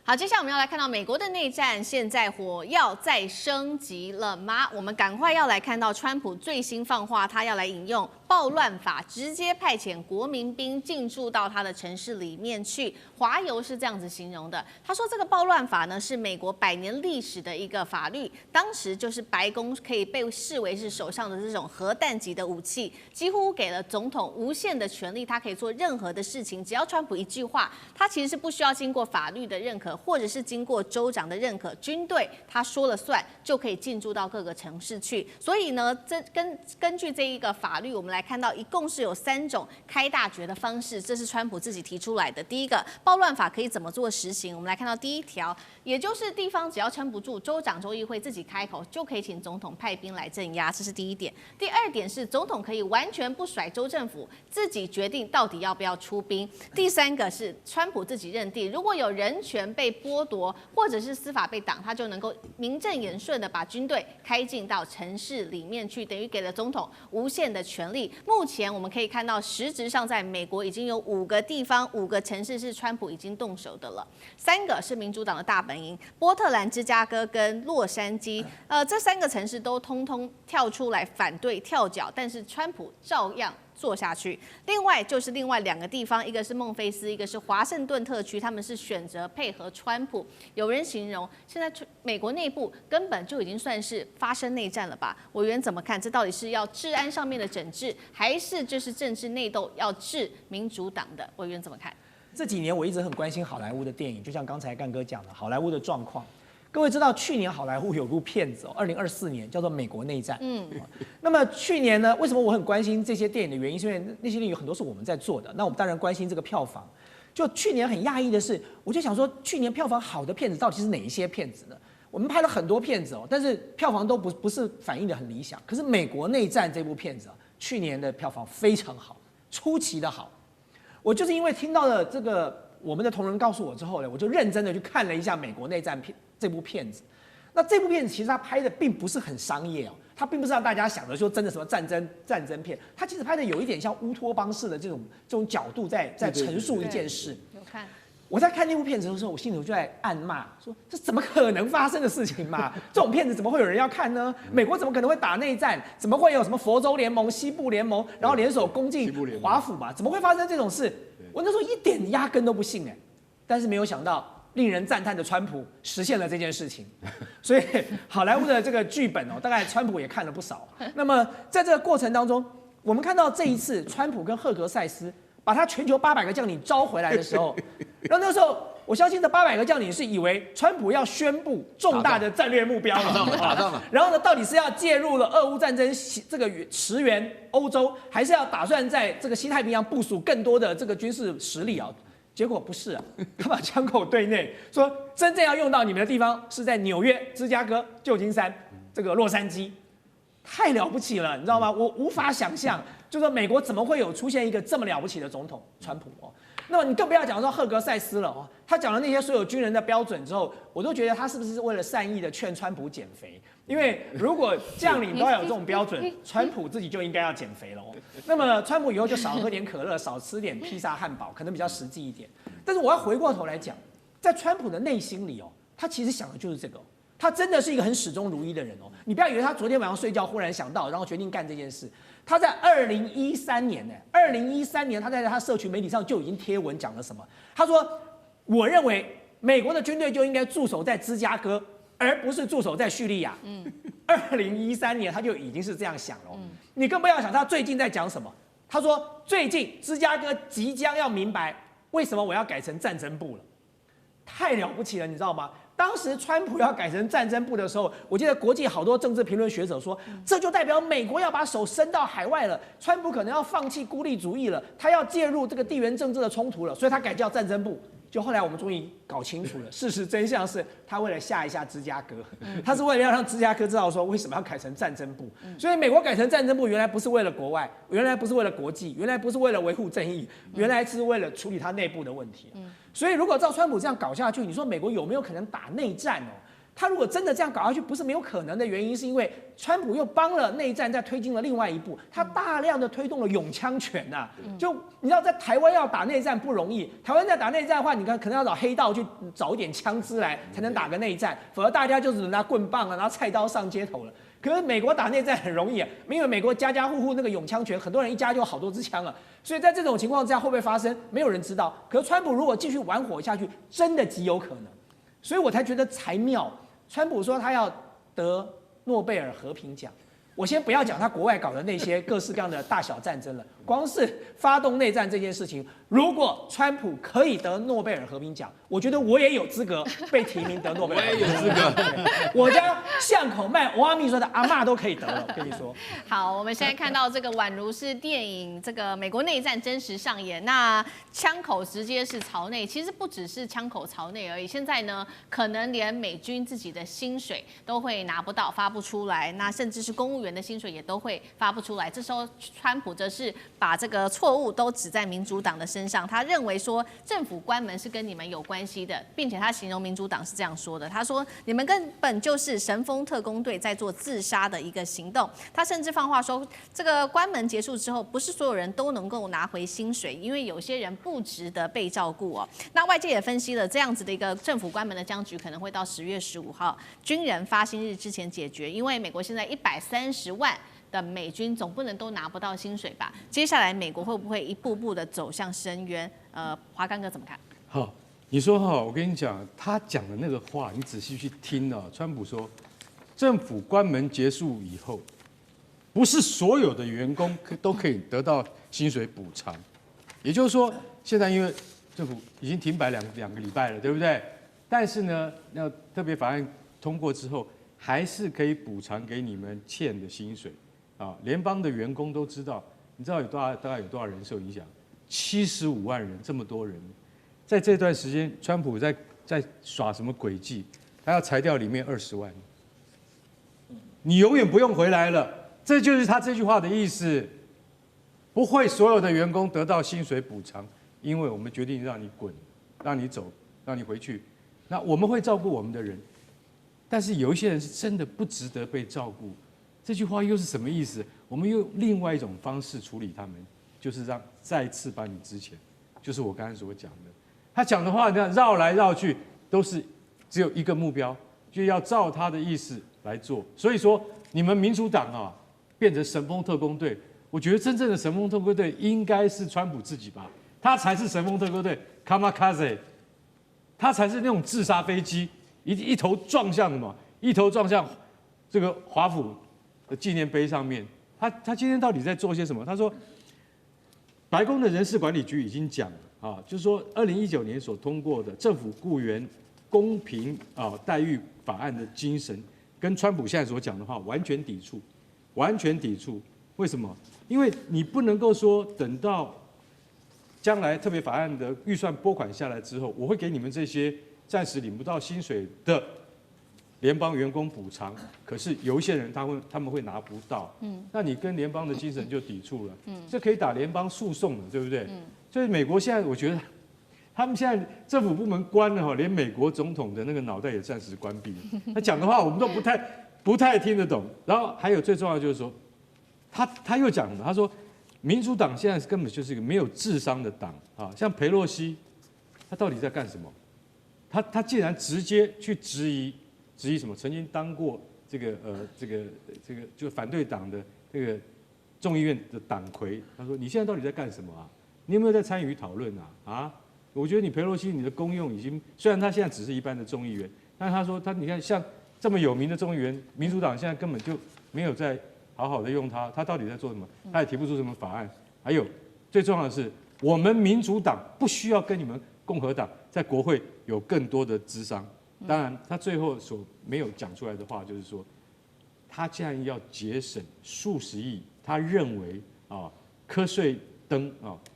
好，接下来我们要来看到美国的内战，现在火药再升级了吗？我们赶快要来看到川普最新放话，他要来引用暴乱法，直接派遣国民兵进驻到他的城市里面去。华邮是这样子形容的，他说这个暴乱法呢是美国100年历史的一个法律，当时就是白宫可以被视为是手上的这种核弹级的武器，几乎给了总统无限的权利，他可以做任何的事情，只要川普一句话，他其实是不需要经过法律的认可。或者是经过州长的认可，军队他说了算，就可以进驻到各个城市去。所以呢，根据这一个法律，我们来看到一共是有3种开大决的方式，这是川普自己提出来的。第一个，暴乱法可以怎么做实行？我们来看到第1条，也就是地方只要撑不住，州长、州议会自己开口，就可以请总统派兵来镇压，这是第1点。第2点是总统可以完全不甩州政府，自己决定到底要不要出兵。第3个是川普自己认定，如果有人权被剥夺，或者是司法被挡，他就能够名正言顺的把军队开进到城市里面去，等于给了总统无限的权利。目前我们可以看到，实质上在美国已经有5个地方、5个城市是川普已经动手的了，3个是民主党的大本营，波特兰、芝加哥跟洛杉矶。这3个城市都通通跳出来反对跳脚，但是川普照样做下去。另外就是另外2个地方，一个是孟菲斯，一个是华盛顿特区，他们是选择配合川普。有人形容现在美国内部根本就已经算是发生内战了吧？委员怎么看？这到底是要治安上面的整治，还是就是政治内斗要治民主党的？委员怎么看？这几年我一直很关心好莱坞的电影，就像刚才干哥讲的，好莱坞的状况。各位知道，去年好莱坞有部片子，2024年叫做《美国内战》。那么去年呢，为什么我很关心这些电影的原因？是因为那些电影有很多是我们在做的，那我们当然关心这个票房。就去年很讶异的是，我就想说，去年票房好的片子到底是哪一些片子呢？我们拍了很多片子但是票房都不是反映的很理想。可是《美国内战》这部片子去年的票房非常好，出奇的好。我就是因为听到了这个我们的同仁告诉我之后呢，我就认真的去看了一下《美国内战》这部片子。那这部片子其实它拍的并不是很商业它并不是让大家想的说真的什么战争片，它其实拍的有一点像乌托邦式的这种角度在陈述一件事。有看。我在看那部片子的时候，我心里就在暗骂说：这怎么可能发生的事情嘛？这种片子怎么会有人要看呢？美国怎么可能会打内战？怎么会有什么佛州联盟、西部联盟，然后联手攻进华府嘛？怎么会发生这种事？我那时候一点压根都不信但是没有想到。令人赞叹的川普实现了这件事情，所以好莱坞的这个剧本大概川普也看了不少。那么在这个过程当中，我们看到这一次川普跟赫格塞斯把他全球800个将领招回来的时候，然后那时候我相信这800个将领是以为川普要宣布重大的战略目标打仗了，然后呢，到底是要介入了俄乌战争这个驰援欧洲，还是要打算在这个西太平洋部署更多的这个军事实力结果不是他把枪口对内，说真正要用到你们的地方是在纽约、芝加哥、旧金山、这个洛杉矶，太了不起了，你知道吗？我无法想象，就说美国怎么会有出现一个这么了不起的总统川普那么你更不要讲说赫格塞斯了他讲了那些所有军人的标准之后，我都觉得他是不是为了善意的劝川普减肥？因为如果将领都要有这种标准，川普自己就应该要减肥了那么川普以后就少喝点可乐，少吃点披萨、汉堡，可能比较实际一点。但是我要回过头来讲，在川普的内心里他其实想的就是这个。他真的是一个很始终如一的人你不要以为他昨天晚上睡觉忽然想到，然后决定干这件事。他在2013年他在他社群媒体上就已经贴文讲了什么？他说：“我认为美国的军队就应该驻守在芝加哥，而不是驻守在叙利亚。”2013年他就已经是这样想了你更不要想他最近在讲什么。他说：“最近芝加哥即将要明白为什么我要改成战争部了。”太了不起了，你知道吗？当时川普要改成战争部的时候，我记得国际好多政治评论学者说，这就代表美国要把手伸到海外了，川普可能要放弃孤立主义了，他要介入这个地缘政治的冲突了，所以他改叫战争部。就后来我们终于搞清楚了，事实真相是他为了吓一下芝加哥，他是为了要让芝加哥知道说为什么要改成战争部。所以美国改成战争部，原来不是为了国外，原来不是为了国际，原来不是为了维护正义，原来是为了处理他内部的问题。所以如果照川普这样搞下去，你说美国有没有可能打内战他如果真的这样搞下去，不是没有可能的原因，是因为川普又帮了内战，再推进了另外一步，他大量的推动了拥枪权呐。就你知道，在台湾要打内战不容易，台湾在打内战的话，你看可能要找黑道去找一点枪支来，才能打个内战，否则大家就只能拿棍棒啊，拿菜刀上街头了。可是美国打内战很容易啊，因为美国家家户户那个拥枪权，很多人一家就有好多支枪了，所以在这种情况之下会不会发生，没有人知道。可是川普如果继续玩火下去，真的极有可能，所以我才觉得才妙。川普说他要得诺贝尔和平奖，我先不要讲他国外搞的那些各式各样的大小战争了，光是发动内战这件事情，如果川普可以得诺贝尔和平奖，我觉得我也有资格被提名得诺贝尔。我也有资格，我家巷口卖欧阿米说的阿嬷都可以得了，我跟你说。好，我们现在看到这个宛如是电影这个美国内战真实上演，那枪口直接是朝内，其实不只是枪口朝内而已，现在呢，可能连美军自己的薪水都会拿不到，发不出来，那甚至是公务员的薪水也都会发不出来。这时候，川普则是把这个错误都指在民主党的身上，他认为说政府关门是跟你们有关系的，并且他形容民主党是这样说的，他说你们根本就是神风特攻队在做自杀的一个行动。他甚至放话说，这个关门结束之后，不是所有人都能够拿回薪水，因为有些人不值得被照顾哦。那外界也分析了这样子的一个政府关门的僵局，可能会到10月15号军人发薪日之前解决，因为美国现在130万的美军总不能都拿不到薪水吧？接下来美国会不会一步步的走向深渊？华刚哥怎么看？好，你说哈，我跟你讲，他讲的那个话，你仔细去听啊。川普说，政府关门结束以后，不是所有的员工都可以得到薪水补偿，也就是说，现在因为政府已经停摆两个礼拜了，对不对？但是呢，要特别法案通过之后，还是可以补偿给你们欠的薪水啊。联邦的员工都知道，你知道大概有多少人受影响？75万人，这么多人，在这段时间，川普在耍什么诡计？他要裁掉里面20万，你永远不用回来了。这就是他这句话的意思。不会所有的员工得到薪水补偿，因为我们决定让你滚，让你走，让你回去。那我们会照顾我们的人，但是有一些人是真的不值得被照顾。这句话又是什么意思？我们用另外一种方式处理他们，就是让再次把你之前，就是我刚才所讲的。他讲的话，你看绕来绕去，都是只有一个目标，就要照他的意思来做。所以说，你们民主党啊，变成神风特工队，我觉得真正的神风特工队应该是川普自己吧，他才是神风特工队 ，Kamikaze， 他才是那种自杀飞机，一头撞向什么？一头撞向这个华府的纪念碑上面。他今天到底在做些什么？他说，白宫的人事管理局已经讲了啊，就是说2019年所通过的政府雇员公平待遇法案的精神，跟川普现在所讲的话完全抵触，完全抵触。为什么？因为你不能够说等到将来特别法案的预算拨款下来之后，我会给你们这些暂时领不到薪水的联邦员工补偿，可是有一些人他们会拿不到，那你跟联邦的精神就抵触了，这可以打联邦诉讼的，对不对？所以美国现在我觉得，他们现在政府部门关了哈，连美国总统的那个脑袋也暂时关闭了。他讲的话我们都不太听得懂。然后还有最重要的就是说，他又讲了，他说民主党现在根本就是一个没有智商的党啊，像裴洛西，他到底在干什么？他竟然直接去质疑什么？曾经当过这个就反对党的这个众议院的党魁，他说你现在到底在干什么啊？你有没有在参与讨论啊？我觉得你裴洛西你的功用已经，虽然他现在只是一般的众议员，但他说你看像这么有名的众议员，民主党现在根本就没有在好好的用他到底在做什么？他也提不出什么法案。还有最重要的是，我们民主党不需要跟你们共和党在国会有更多的谘商。当然，他最后所没有讲出来的话就是说，他既然要节省数十亿，他认为瞌睡灯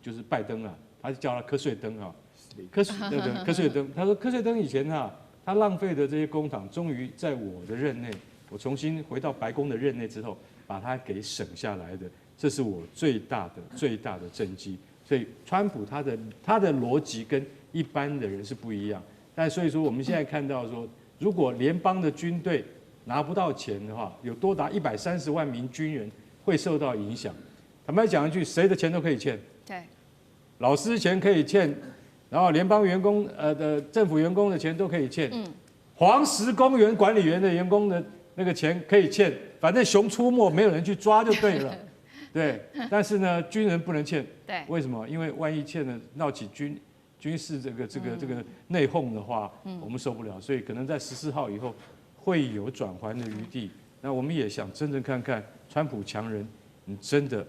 就是拜登啊，他就叫他瞌睡灯啊，瞌睡灯。他说瞌睡灯以前他浪费的这些公帑，终于在我的任内，我重新回到白宫的任内之后，把它给省下来的，这是我最大的政绩。所以川普他的逻辑跟一般的人是不一样。但所以说我们现在看到说，如果联邦的军队拿不到钱的话，有多达130万名军人会受到影响。坦白讲一句，谁的钱都可以欠，对，老师钱可以欠，然后联邦员工的政府员工的钱都可以欠，黄石公园管理员的员工的那个钱可以欠，反正熊出没没有人去抓就对了，对。但是呢，军人不能欠，对，为什么？因为万一欠了闹起军事这个内讧的话，我们受不了，所以可能在14号以后会有转圜的余地。那我们也想真正看看川普强人，你真的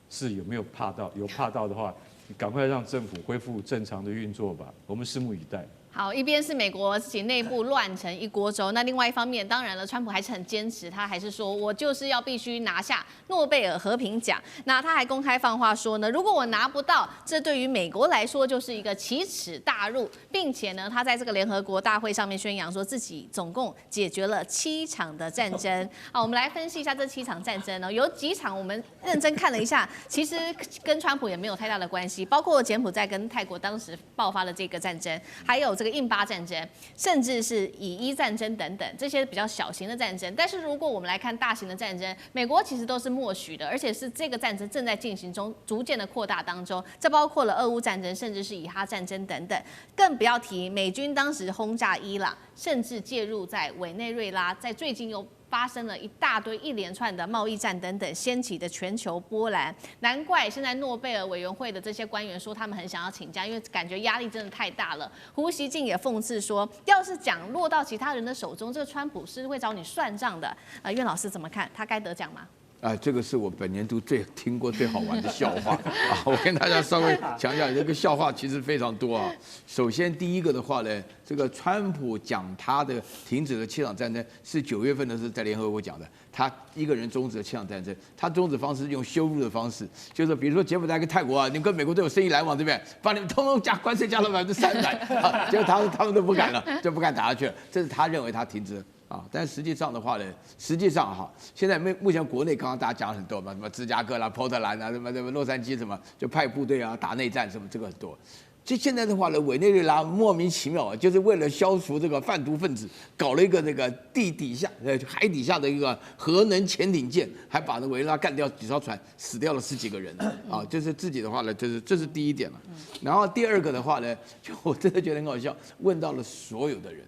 是有没有怕到？有怕到的话，你赶快让政府恢复正常的运作吧。我们拭目以待。好，一边是美国自己内部乱成一锅粥，那另外一方面，当然了，川普还是很坚持，他还是说我就是要必须拿下诺贝尔和平奖。那他还公开放话说呢，如果我拿不到，这对于美国来说就是一个奇耻大辱，并且呢，他在这个联合国大会上面宣扬说自己总共解决了7场的战争。好，我们来分析一下这7场战争呢，有几场我们认真看了一下，其实跟川普也没有太大的关系，包括柬埔寨跟泰国当时爆发的这个战争，还有这个印巴战争，甚至是以伊战争等等这些比较小型的战争。但是如果我们来看大型的战争，美国其实都是默许的，而且是这个战争正在进行中，逐渐的扩大当中。这包括了俄乌战争，甚至是以哈战争等等，更不要提美军当时轰炸伊朗，甚至介入在委内瑞拉，在最近又发生了一连串的贸易战等等，掀起的全球波澜。难怪现在诺贝尔委员会的这些官员说他们很想要请假，因为感觉压力真的太大了。胡锡进也讽刺说，要是奖落到其他人的手中，这个川普是会找你算账的。苑老师怎么看？他该得奖吗？这个是我本年度听过最好玩的笑话啊！我跟大家稍微讲一下，这个笑话其实非常多啊。首先第一个的话呢，这个川普讲他的停止了7场战争是9月份的时候在联合国讲的，他一个人终止了7场战争，他终止方式是用羞辱的方式，就是比如说柬埔寨跟泰国啊，你们跟美国都有生意来往，对不对？把你们通通加关税加了300%，啊，结果他们都不敢了，就不敢打下去了。这是他认为他停止了。但实际上的话呢，现在目前国内刚刚大家讲很多嘛，什么芝加哥啦、波特兰啊，什么洛杉矶什么，就派部队啊打内战什么，这个很多。就现在的话呢，委内瑞拉莫名其妙啊，就是为了消除这个贩毒分子，搞了一个这个海底下的一个核能潜艇舰，还把那委内瑞拉干掉几艘船，死掉了10几个人啊。就是自己的话呢，这是第一点了。然后第二个的话呢，就我真的觉得很好笑，问到了所有的人。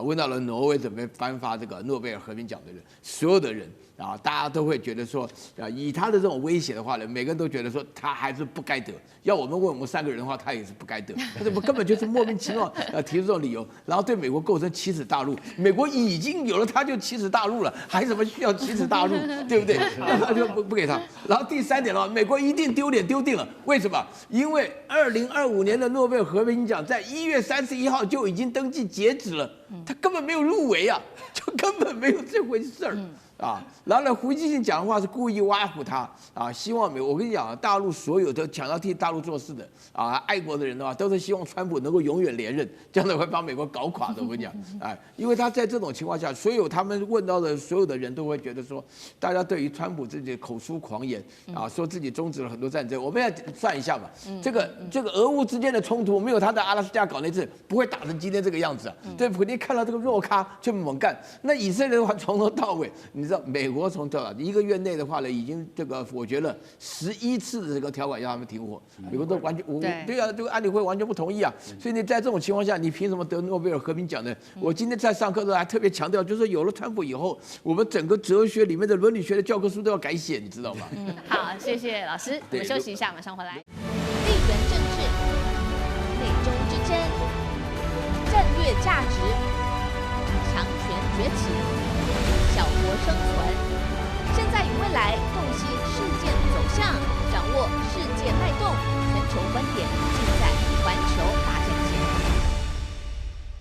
问到了挪威准备颁发这个诺贝尔和平奖的人，所有的人大家都会觉得说，以他的这种威胁的话呢，每个人都觉得说他还是不该得。要我们问我们3个人的话，他也是不该得。他根本就是莫名其妙提出这种理由，然后对美国构成奇耻大辱。美国已经有了，他就奇耻大辱了，还什么需要奇耻大辱，对不对？他就不给他。然后第3点的话，美国一定丢脸丢定了。为什么？因为2025年的诺贝尔和平奖在1月31号就已经登记截止了。他根本没有入围啊，就根本没有这回事儿然后呢，胡锡进讲的话是故意挖苦他希望我跟你讲大陆所有的想要替大陆做事的爱国的人的话，都是希望川普能够永远连任，这样子会把美国搞垮的。我跟你讲因为他在这种情况下，所有他们问到的所有的人都会觉得说，大家对于川普自己的口出狂言说自己终止了很多战争，我们要算一下嘛，这个俄乌之间的冲突没有他在阿拉斯加搞那次，不会打成今天这个样子对，普京看到这个弱咖就猛干。那以色列的话从头到尾，你知道美国从1个月内的话呢，已经我觉得11次的这个条款要他们停火，美国都完全对啊，这个安理会完全不同意所以你在这种情况下，你凭什么得诺贝尔和平奖呢？我今天在上课的时候还特别强调，就是有了川普以后，我们整个哲学里面的伦理学的教科书都要改写，你知道吗？好，谢谢老师，我们休息一下，马上回来。地缘政治、美中之争、战略价值、强权崛起、小国生存，现在与未来洞悉世